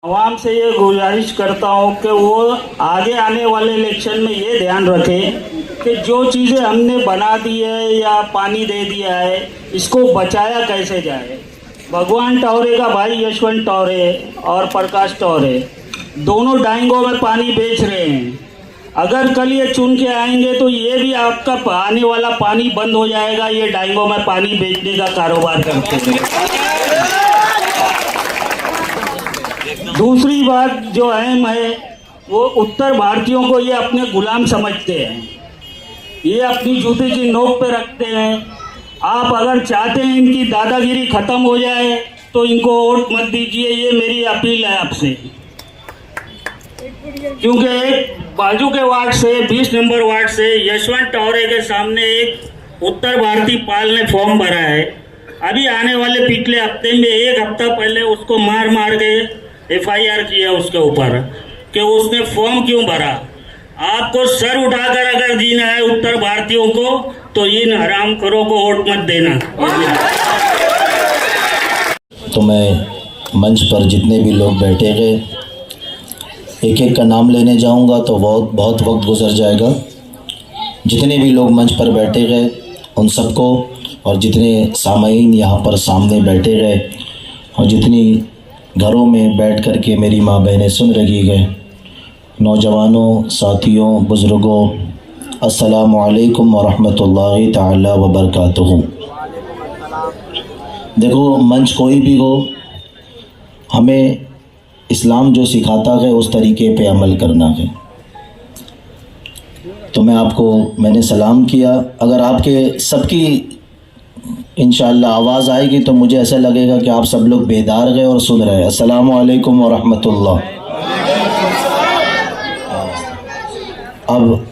आवाम से ये गुजारिश करता हूँ कि वो आगे आने वाले इलेक्शन में ये ध्यान रखें कि जो चीज़ें हमने बना दी है या पानी दे दिया है इसको बचाया कैसे जाए। भगवान टौरे का भाई यशवंत टौरे और प्रकाश टौरे दोनों डाइंगों में पानी बेच रहे हैं। अगर कल ये चुन के आएंगे तो ये भी आपका आने वाला पानी बंद हो जाएगा। ये डाइंगों में पानी बेचने का कारोबार करते हैं। दूसरी बात जो अहम है वो उत्तर भारतीयों को ये अपने गुलाम समझते हैं, ये अपनी जूते की नोक पे रखते हैं। आप अगर चाहते हैं इनकी दादागिरी खत्म हो जाए तो इनको वोट मत दीजिए, ये मेरी अपील है आपसे। क्योंकि एक बाजू के वार्ड से 20 नंबर वार्ड से यशवंत टौरे के सामने एक उत्तर भारतीय पाल ने फॉर्म भरा है। अभी आने वाले पिछले हफ्ते में एक हफ्ता पहले उसको मार मार के FIR किया उसके ऊपर कि उसने फॉर्म क्यों भरा। आपको सर उठाकर अगर जीना है उत्तर भारतीयों को तो इन हरामखोरों को वोट मत देना। तो मैं मंच पर जितने भी लोग बैठे गए एक एक का नाम लेने जाऊंगा तो बहुत वक्त गुजर जाएगा। जितने भी लोग मंच पर बैठे गए उन सबको, और जितने सामाईन यहाँ पर सामने बैठे गए, और जितनी घरों में बैठ कर के मेरी माँ बहनें सुन रही गए, नौजवानों, साथियों, बुज़ुर्गों, अस्सलामु अलैकुम वरहमतुल्लाहि ताला वबरकातुहू। देखो, मंच कोई भी हो, हमें इस्लाम जो सिखाता है उस तरीके पे अमल करना है। तो मैंने सलाम किया। अगर आपके सबकी इंशाअल्लाह आवाज़ आएगी तो मुझे ऐसा लगेगा कि आप सब लोग बेदार गए और सुन रहे हैं। अस्सलामु अलैकुम वरहमतुल्लाह। अब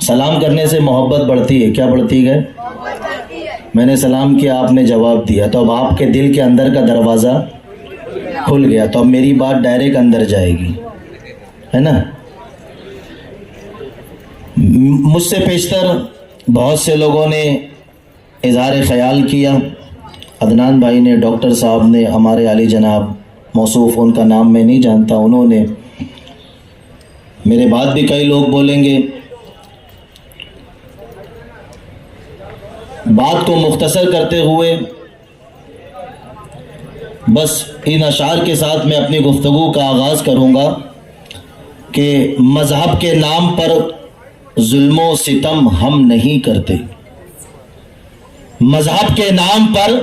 सलाम करने से मोहब्बत बढ़ती है, क्या बढ़ती है? मैंने सलाम किया, आपने जवाब दिया, तो अब आपके दिल के अंदर का दरवाज़ा खुल गया। तो अब मेरी बात डायरेक्ट अंदर जाएगी, है ना। मुझसे पेशतर बहुत से लोगों ने इज़हार ख़याल किया। अदनान भाई ने, डॉक्टर साहब ने, हमारे आली जनाब मौसूफ़, उनका नाम मैं नहीं जानता, उन्होंने, मेरे बाद भी कई लोग बोलेंगे। बात को मुख्तसर करते हुए बस इन अशार के साथ मैं अपनी गुफ्तगू का आगाज़ करूँगा कि मज़हब के नाम पर जुल्म सितम हम नहीं करते। मज़हब के नाम पर,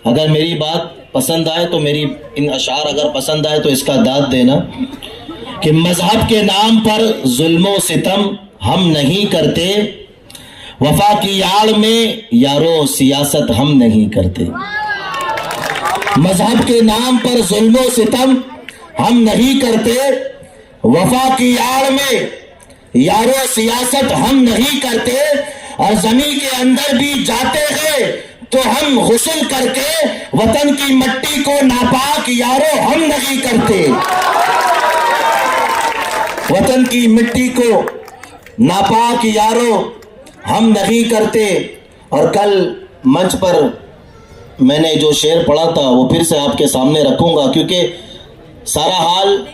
अगर मेरी बात पसंद आए तो, मेरी इन अशार अगर पसंद आए तो इसका दाद देना कि मज़हब के नाम पर जुल्म सितम हम नहीं करते, वफा की आड़ में यारो सियासत हम नहीं करते। मज़हब के नाम पर जुल्म सितम हम नहीं करते, वफा की आड़ में यारो सियासत हम नहीं करते, और ज़मीन के अंदर भी जाते हैं तो हम गुस्ल करके वतन की मिट्टी को नापाक यारो हम नहीं करते। वतन की मिट्टी को नापाक यारो हम नहीं करते। और कल मंच पर मैंने जो शेर पढ़ा था वो फिर से आपके सामने रखूंगा, क्योंकि सारा हाल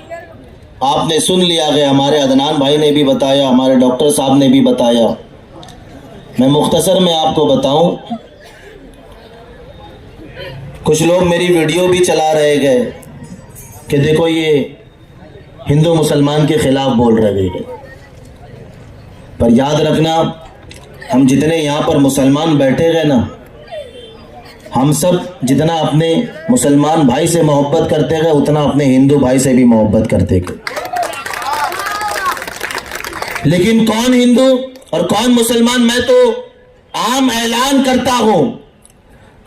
आपने सुन लिया है। हमारे अदनान भाई ने भी बताया, हमारे डॉक्टर साहब ने भी बताया। मैं मुख्तसर में आपको बताऊं, कुछ लोग मेरी वीडियो भी चला रहे गए कि देखो ये हिंदू मुसलमान के खिलाफ बोल रहे हैं। पर याद रखना, हम जितने यहाँ पर मुसलमान बैठे गए ना, हम सब जितना अपने मुसलमान भाई से मोहब्बत करते गए उतना अपने हिंदू भाई से भी मोहब्बत करते गए। लेकिन कौन हिंदू और कौन मुसलमान, मैं तो आम ऐलान करता हूं,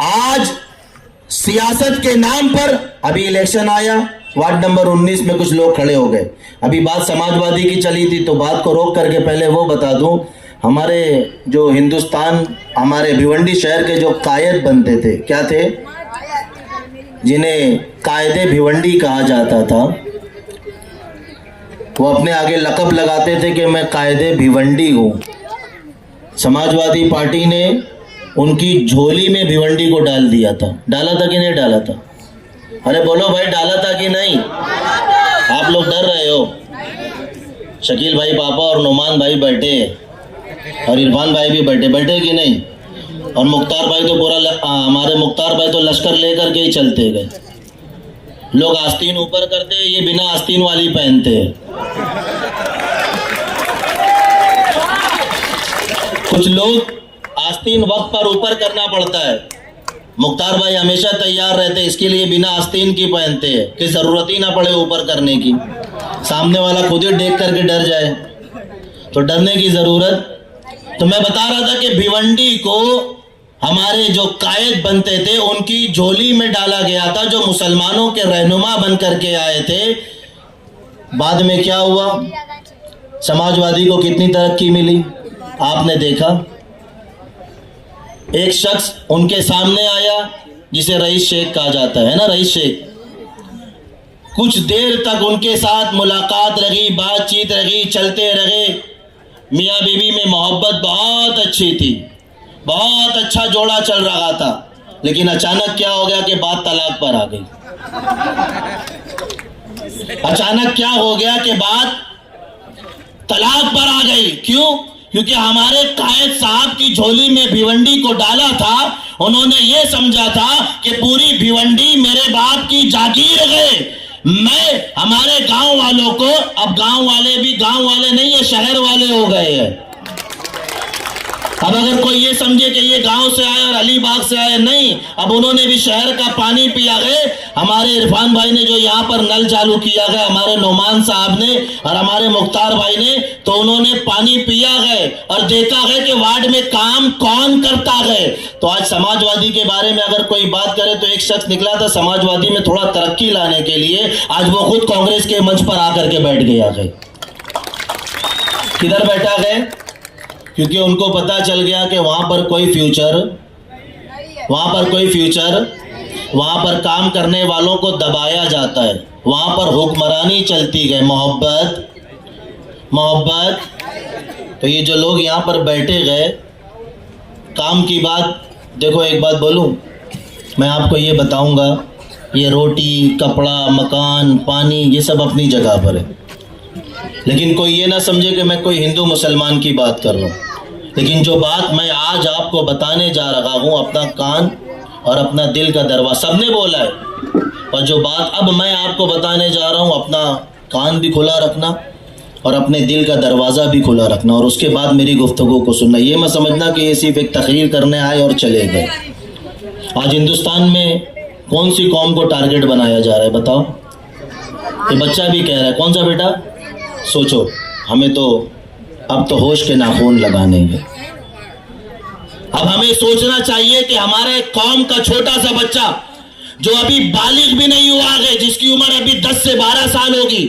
आज सियासत के नाम पर, अभी इलेक्शन आया, वार्ड नंबर 19 में कुछ लोग खड़े हो गए। अभी बात समाजवादी की चली थी तो बात को रोक करके पहले वो बता दूं, हमारे जो हिंदुस्तान, हमारे भिवंडी शहर के जो कायद बनते थे, क्या थे, जिन्हें कायदे भिवंडी कहा जाता था, वो अपने आगे लक़ब लगाते थे कि मैं कायदे भिवंडी हूँ। समाजवादी पार्टी ने उनकी झोली में भिवंडी को डाल दिया था। डाला था कि नहीं डाला था? अरे बोलो भाई, डाला था कि नहीं? आप लोग डर रहे हो? शकील भाई पापा और नुमान भाई बैठे और इरफान भाई भी बैठे कि नहीं? और मुख्तार भाई तो हमारे मुख्तार भाई तो लश्कर लेकर के ही चलते गए। लोग आस्तीन ऊपर करते हैं, ये बिना आस्तीन वाली पहनते हैं। कुछ लोग आस्तीन वक्त पर ऊपर करना पड़ता है, मुख्तार भाई हमेशा तैयार रहते, इसके लिए बिना आस्तीन की पहनते हैं कि जरूरत ही ना पड़े ऊपर करने की। सामने वाला खुद ही देख करके डर जाए तो डरने की जरूरत। तो मैं बता रहा था कि भिवंडी को हमारे जो कायद बनते थे उनकी झोली में डाला गया था, जो मुसलमानों के रहनुमा बन करके आए थे। बाद में क्या हुआ? समाजवादी को कितनी तरक्की मिली आपने देखा। एक शख्स उनके सामने आया जिसे रईस शेख कहा जाता है ना, रईस शेख। कुछ देर तक उनके साथ मुलाकात रही, बातचीत रही, चलते रहे। मियाँ बीवी में मोहब्बत बहुत अच्छी थी, बहुत अच्छा जोड़ा चल रहा था। लेकिन अचानक क्या हो गया कि बात तलाक पर आ गई। अचानक क्या हो गया कि बात तलाक पर आ गई। क्यों? क्योंकि हमारे कायद साहब की झोली में भिवंडी को डाला था। उन्होंने ये समझा था कि पूरी भिवंडी मेरे बाप की जागीर है। मैं हमारे गांव वालों को, अब गांव वाले भी गांव वाले नहीं है, शहर वाले हो गए हैं। अब अगर कोई ये समझे कि ये गांव से आए और अलीबाग से आए, नहीं, अब उन्होंने भी शहर का पानी पिया गए। हमारे इरफान भाई ने जो यहाँ पर नल चालू किया गया, हमारे नोमान साहब ने और हमारे मुख्तार भाई ने, तो उन्होंने पानी पिया गए और देखा गया कि वार्ड में काम कौन करता है। तो आज समाजवादी के बारे में अगर कोई बात करे तो एक शख्स निकला था समाजवादी में थोड़ा तरक्की लाने के लिए, आज वो खुद कांग्रेस के मंच पर आकर के बैठ गया है। किधर बैठा गए? क्योंकि उनको पता चल गया कि वहां पर कोई फ्यूचर, वहां पर काम करने वालों को दबाया जाता है, वहां पर हुक्मरानी चलती है, मोहब्बत। तो ये जो लोग यहाँ पर बैठे गए, काम की बात देखो, एक बात बोलूं, मैं आपको ये बताऊंगा, ये रोटी, कपड़ा, मकान, पानी, ये सब अपनी जगह पर है। लेकिन कोई ये ना समझे कि मैं कोई हिंदू मुसलमान की बात कर रहा हूँ। लेकिन जो बात मैं आज आपको बताने जा रहा हूँ, अपना कान और अपना दिल का दरवाज़ा, सबने बोला है, और जो बात अब मैं आपको बताने जा रहा हूँ, अपना कान भी खुला रखना और अपने दिल का दरवाज़ा भी खुला रखना, और उसके बाद मेरी गुफ्तगू को सुनना। ये मत समझना कि ये सिर्फ एक तकरीर करने आए और चले गए। आज हिंदुस्तान में कौन सी कौम को टारगेट बनाया जा रहा है बताओ? ये बच्चा भी कह रहा है, कौन सा बेटा? सोचो, हमें तो अब तो होश के नाखून लगाने हैं। अब हमें सोचना चाहिए कि हमारे कौम का छोटा सा बच्चा जो अभी बालिग भी नहीं हुआ है, जिसकी उम्र अभी 10 से 12 साल होगी,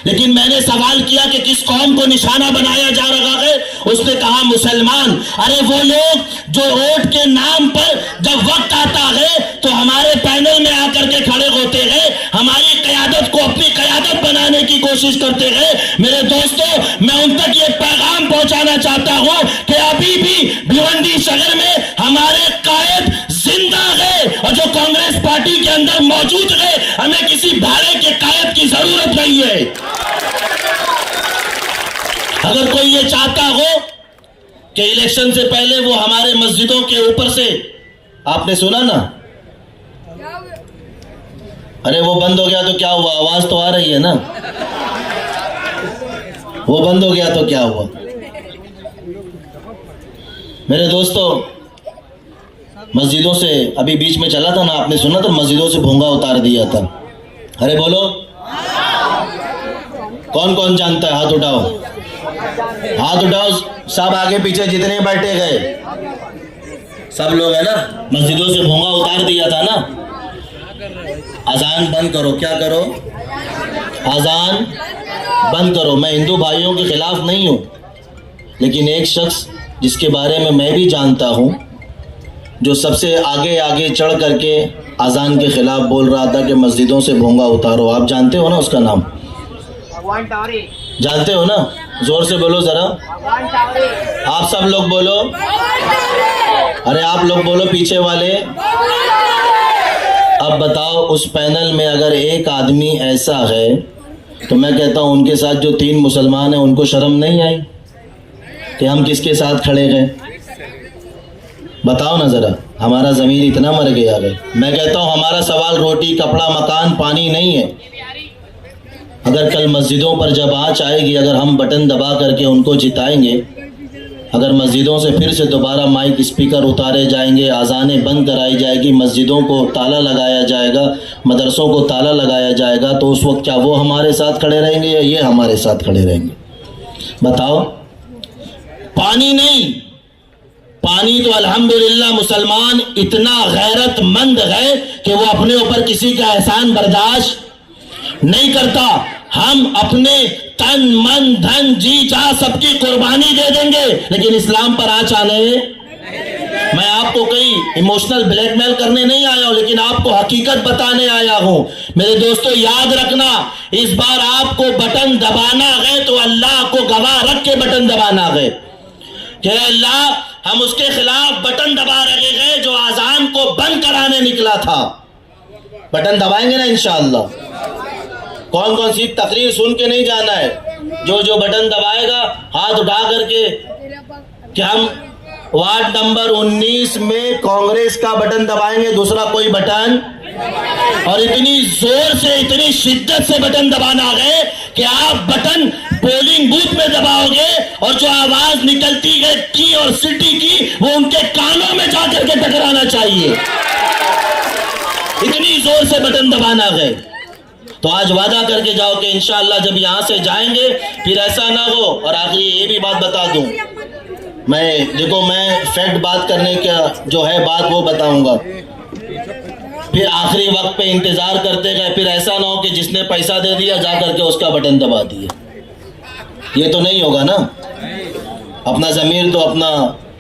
लेकिन मैंने सवाल किया कि किस कौम को निशाना बनाया जा रहा है, उसने कहा मुसलमान। अरे वो लोग जो वोट के नाम पर जब वक्त आता है तो हमारे पैनल में आकर के खड़े होते हैं, हमारी क़यादत को अपनी क़यादत बनाने की कोशिश करते हैं। मेरे दोस्तों, मैं उन तक ये पैगाम पहुंचाना चाहता हूं कि अभी भी भिवंडी शहर में हमारे कायद जिंदा है, और जो कांग्रेस पार्टी के अंदर मौजूद है, हमें किसी भाड़े के कायद की जरूरत नहीं है। अगर कोई ये चाहता हो कि इलेक्शन से पहले वो हमारे मस्जिदों के ऊपर से, आपने सुना ना, अरे वो बंद हो गया तो क्या हुआ, आवाज तो आ रही है ना, वो बंद हो गया तो क्या हुआ? मेरे दोस्तों, मस्जिदों से अभी बीच में चला था ना, आपने सुना था, मस्जिदों से भोंगा उतार दिया था। अरे बोलो, कौन कौन जानता है? हाथ उठाओ, हाथ उठाओ सब, आगे पीछे जितने बैठे गए सब लोग है ना। मस्जिदों से भोंगा उतार दिया था ना। अजान बंद करो, क्या करो? अजान बंद करो। मैं हिंदू भाइयों के खिलाफ नहीं हूँ, लेकिन एक शख्स जिसके बारे में मैं भी जानता हूँ, जो सबसे आगे आगे चढ़ करके अजान के खिलाफ बोल रहा था कि मस्जिदों से भोंगा उतारो, आप जानते हो ना उसका नाम? जानते हो ना? जोर से बोलो जरा, आप सब लोग बोलो। अरे आप लोग बोलो, पीछे वाले। अब बताओ, उस पैनल में अगर एक आदमी ऐसा है तो मैं कहता हूँ उनके साथ जो 3 मुसलमान हैं उनको शर्म नहीं आई कि हम किसके साथ खड़े गए? बताओ ना ज़रा, हमारा ज़मीर इतना मर गया है। मैं कहता हूँ हमारा सवाल रोटी कपड़ा मकान पानी नहीं है। अगर कल मस्जिदों पर जब आँच आएगी, अगर हम बटन दबा करके उनको जिताएंगे, अगर मस्जिदों से फिर से दोबारा माइक स्पीकर उतारे जाएंगे, अज़ानें बंद कराई जाएगी, मस्जिदों को ताला लगाया जाएगा, मदरसों को ताला लगाया जाएगा, तो उस वक्त क्या वो हमारे साथ खड़े रहेंगे या ये हमारे साथ खड़े रहेंगे? बताओ। पानी नहीं, पानी तो अल्हम्दुलिल्लाह मुसलमान इतना गैरतमंद है कि वो अपने ऊपर किसी का एहसान बर्दाश्त नहीं करता। हम अपने तन मन धन जी जा सबकी कुर्बानी दे देंगे, लेकिन इस्लाम पर आँच आने, मैं आपको कहीं इमोशनल ब्लैकमेल करने नहीं आया हूं, लेकिन आपको हकीकत बताने आया हूं। मेरे दोस्तों याद रखना, इस बार आपको बटन दबाना है तो अल्लाह को गवाह रख के बटन दबाना है कि अल्लाह हम उसके खिलाफ बटन दबा रहे हैं जो आजान को बंद कराने निकला था। बटन दबाएंगे ना इंशाअल्लाह। कौन कौन सी तकरीर सुन के नहीं जाना है, जो जो बटन दबाएगा हाथ उठा करके कि हम वार्ड नंबर 19 में कांग्रेस का बटन दबाएंगे, दूसरा कोई बटन, और इतनी जोर से इतनी शिद्दत से बटन दबाना है कि आप बटन पोलिंग बूथ में दबाओगे और जो आवाज निकलती है टी और सिटी की वो उनके कानों में जाकर के टकराना चाहिए। इतनी जोर से बटन दबाना है। तो आज वादा करके जाओ कि इंशाअल्लाह जब यहां से जाएंगे फिर ऐसा ना हो। और आखिरी ये भी बात बता दूं, मैं फैक्ट बात करने का जो है बात वो बताऊंगा, फिर आखिरी वक्त पे इंतजार करते गए, फिर ऐसा ना हो कि जिसने पैसा दे दिया जा करके उसका बटन दबा दिए। ये तो नहीं होगा ना। अपना ज़मीर तो अपना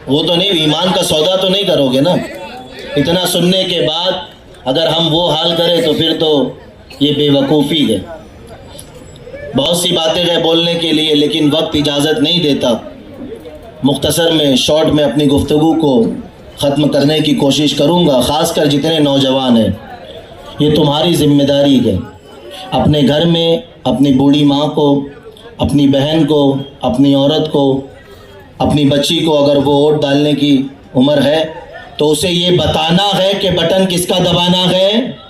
वो तो नहीं, ईमान का सौदा तो नहीं करोगे ना। इतना सुनने के बाद अगर हम वो हाल करें तो फिर तो ये बेवकूफ़ी है। बहुत सी बातें हैं बोलने के लिए, लेकिन वक्त इजाज़त नहीं देता। मुख्तसर में शॉर्ट में अपनी गुफ्तगू को ख़त्म करने की कोशिश करूँगा। ख़ासकर जितने नौजवान हैं, ये तुम्हारी ज़िम्मेदारी है। अपने घर में अपनी बूढ़ी माँ को, अपनी बहन को, अपनी औरत को, अपनी बच्ची को अगर वो वोट डालने की उम्र है तो उसे ये बताना है कि बटन किसका दबाना है।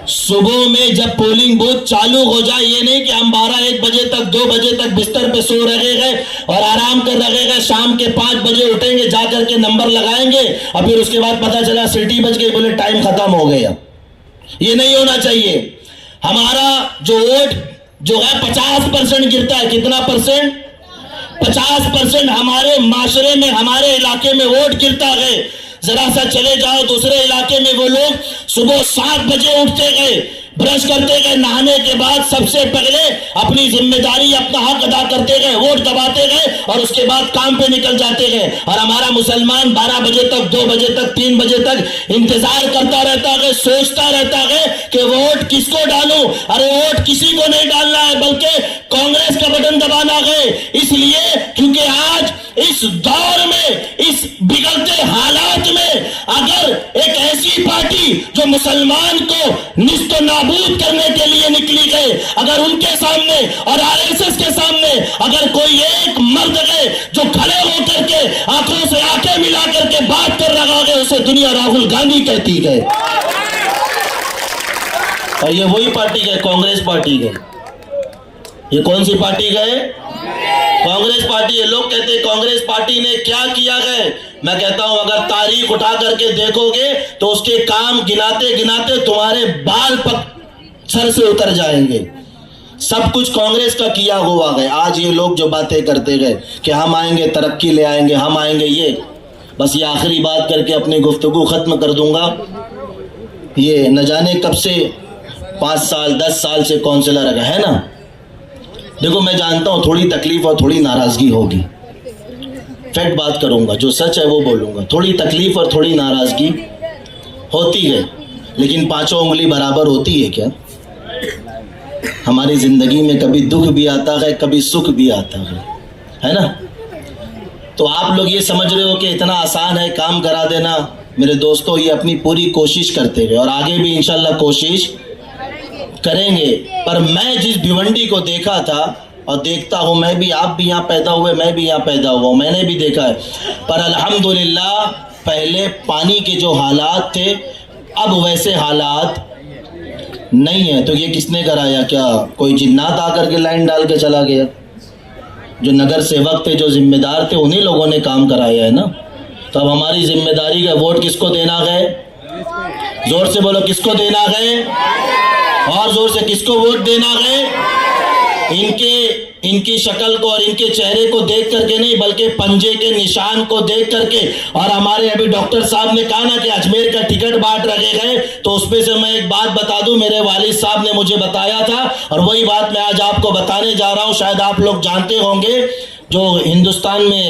सुबह में जब पोलिंग बूथ चालू हो जाए, ये नहीं कि हम 12-1 बजे तक 2 बजे तक बिस्तर पे सो रहे हैं और आराम कर रहे हैं, शाम के 5 बजे उठेंगे, जा करके नंबर लगाएंगे और फिर उसके बाद पता चला सीटी बज गई, बोले टाइम खत्म हो गया। ये नहीं होना चाहिए। हमारा जो वोट जो है 50% गिरता है। कितना परसेंट? 50% हमारे माशरे में, हमारे इलाके में वोट गिरता है। जरा सा चले जाओ दूसरे इलाके में, वो लोग सुबह 7 बजे उठते गए, ब्रश करते गए, नहाने के बाद सबसे पहले अपनी जिम्मेदारी, अपना हक अदा करते गए, वोट दबाते गए और उसके बाद काम पे निकल जाते गए। और हमारा मुसलमान 12 बजे तक, 2 बजे तक, 3 बजे तक इंतजार करता रहता है, सोचता रहता है कि वोट किसको डालूं। अरे वोट किसी को नहीं डालना है, बल्कि कांग्रेस का बटन दबाना है। इसलिए क्योंकि आज इस दौर में, इस बिगड़ते हालात में, अगर एक ऐसी पार्टी जो मुसलमान को निस्तो नाबूद करने के लिए निकली है, अगर उनके सामने और आरएसएस के सामने अगर कोई एक मर्द है जो खड़े होकर के आंखों से आंखें मिला करके बात कर रहा है, उसे दुनिया राहुल गांधी कहती है। और ये वही पार्टी है, कांग्रेस पार्टी है। ये कौन सी पार्टी है? कांग्रेस पार्टी है। लोग कहते हैं कांग्रेस पार्टी ने क्या किया है। मैं कहता हूं अगर तारीख उठा करके देखोगे तो उसके काम गिनाते गिनाते तुम्हारे बाल सर से उतर जाएंगे। सब कुछ कांग्रेस का किया हुआ है। आज ये लोग जो बातें करते गए कि हम आएंगे तरक्की ले आएंगे, हम आएंगे, ये बस ये आखिरी बात करके अपनी गुफ्तगू खत्म कर दूंगा। ये न जाने कब से 5 साल 10 साल से काउंसिलर है ना। देखो मैं जानता हूँ थोड़ी तकलीफ और थोड़ी नाराज़गी होगी, फैक्ट बात करूँगा, जो सच है वो बोलूँगा। थोड़ी तकलीफ और थोड़ी नाराज़गी होती है, लेकिन 5 उंगली बराबर होती है क्या? हमारी ज़िंदगी में कभी दुख भी आता है, कभी सुख भी आता है ना। तो आप लोग ये समझ रहे हो कि इतना आसान है काम करा देना। मेरे दोस्तों ये अपनी पूरी कोशिश करते हुए और आगे भी इंशाल्लाह कोशिश करेंगे। पर मैं जिस भिवंडी को देखा था और देखता हूँ, मैं भी, आप भी यहाँ पैदा हुए, मैं भी यहाँ पैदा हुआ हूँ, मैंने भी देखा है। पर अल्हम्दुलिल्लाह पहले पानी के जो हालात थे अब वैसे हालात नहीं है। तो ये किसने कराया? क्या कोई जिन्नात आकर के लाइन डाल के चला गया? जो नगर सेवक थे, जो जिम्मेदार थे, उन्हीं लोगों ने काम कराया है ना। तो अब हमारी जिम्मेदारी का वोट किसको देना है? जोर से बोलो, किसको देना है? और जोर से, किसको वोट देना है? इनकी शक्ल को और इनके चेहरे को देख करके नहीं, बल्कि पंजे के निशान को देख करके। और हमारे अभी डॉक्टर साहब ने कहा ना कि अजमेर का टिकट बांट रखे गए, तो उसमें से मैं एक बात बता दूं, मेरे वालिद साहब ने मुझे बताया था और वही बात मैं आज आपको बताने जा रहा हूं। शायद आप लोग जानते होंगे, जो हिंदुस्तान में